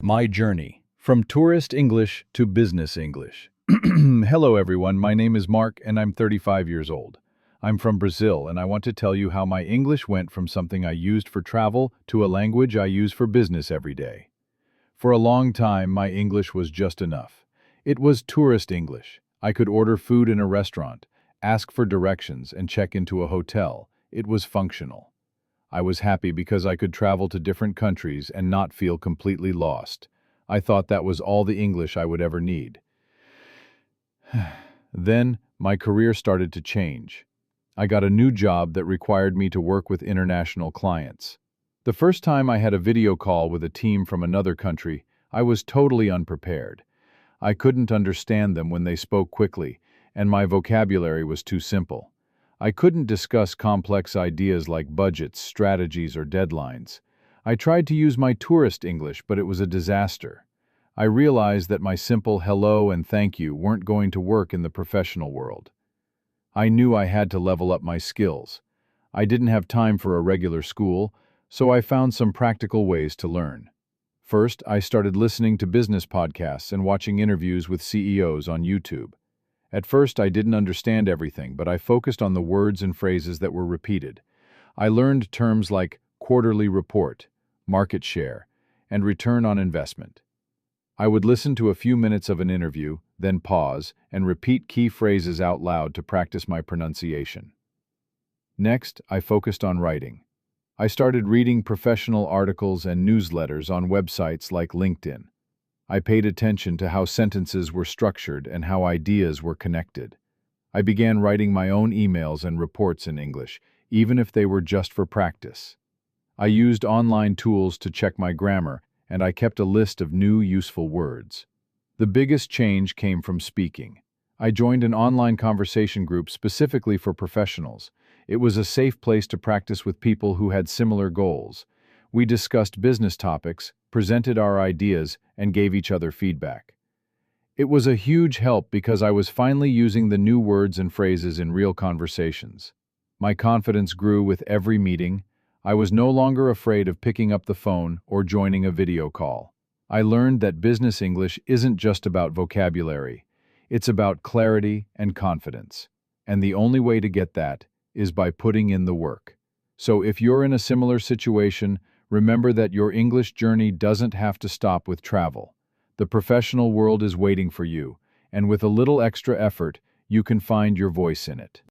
My journey from tourist English to business English. Hello everyone, my name is Mark and I'm 35 years old. I'm from Brazil and I want to tell you how my English went from something I used for travel to a language I use for business every day. For a long time, my English was just enough. It was tourist English. I could order food in a restaurant, ask for directions, and check into a hotel. It was functional. I was happy because I could travel to different countries and not feel completely lost. I thought that was all the English I would ever need. Then, my career started to change. I got a new job that required me to work with international clients. The first time I had a video call with a team from another country, I was totally unprepared. I couldn't understand them when they spoke quickly, and my vocabulary was too simple. I couldn't discuss complex ideas like budgets, strategies, or deadlines. I tried to use my tourist English, but it was a disaster. I realized that my simple hello and thank you weren't going to work in the professional world. I knew I had to level up my skills. I didn't have time for a regular school, so I found some practical ways to learn. First, I started listening to business podcasts and watching interviews with CEOs on YouTube. At first, I didn't understand everything, but I focused on the words and phrases that were repeated. I learned terms like quarterly report, market share, and return on investment. I would listen to a few minutes of an interview, then pause, and repeat key phrases out loud to practice my pronunciation. Next, I focused on writing. I started reading professional articles and newsletters on websites like LinkedIn. I paid attention to how sentences were structured and how ideas were connected. I began writing my own emails and reports in English, even if they were just for practice. I used online tools to check my grammar, and I kept a list of new useful words. The biggest change came from speaking. I joined an online conversation group specifically for professionals. It was a safe place to practice with people who had similar goals. We discussed business topics, presented our ideas, and gave each other feedback. It was a huge help because I was finally using the new words and phrases in real conversations. My confidence grew with every meeting. I was no longer afraid of picking up the phone or joining a video call. I learned that business English isn't just about vocabulary. It's about clarity and confidence. And the only way to get that is by putting in the work. So if you're in a similar situation, remember that your English journey doesn't have to stop with travel. The professional world is waiting for you, and with a little extra effort, you can find your voice in it.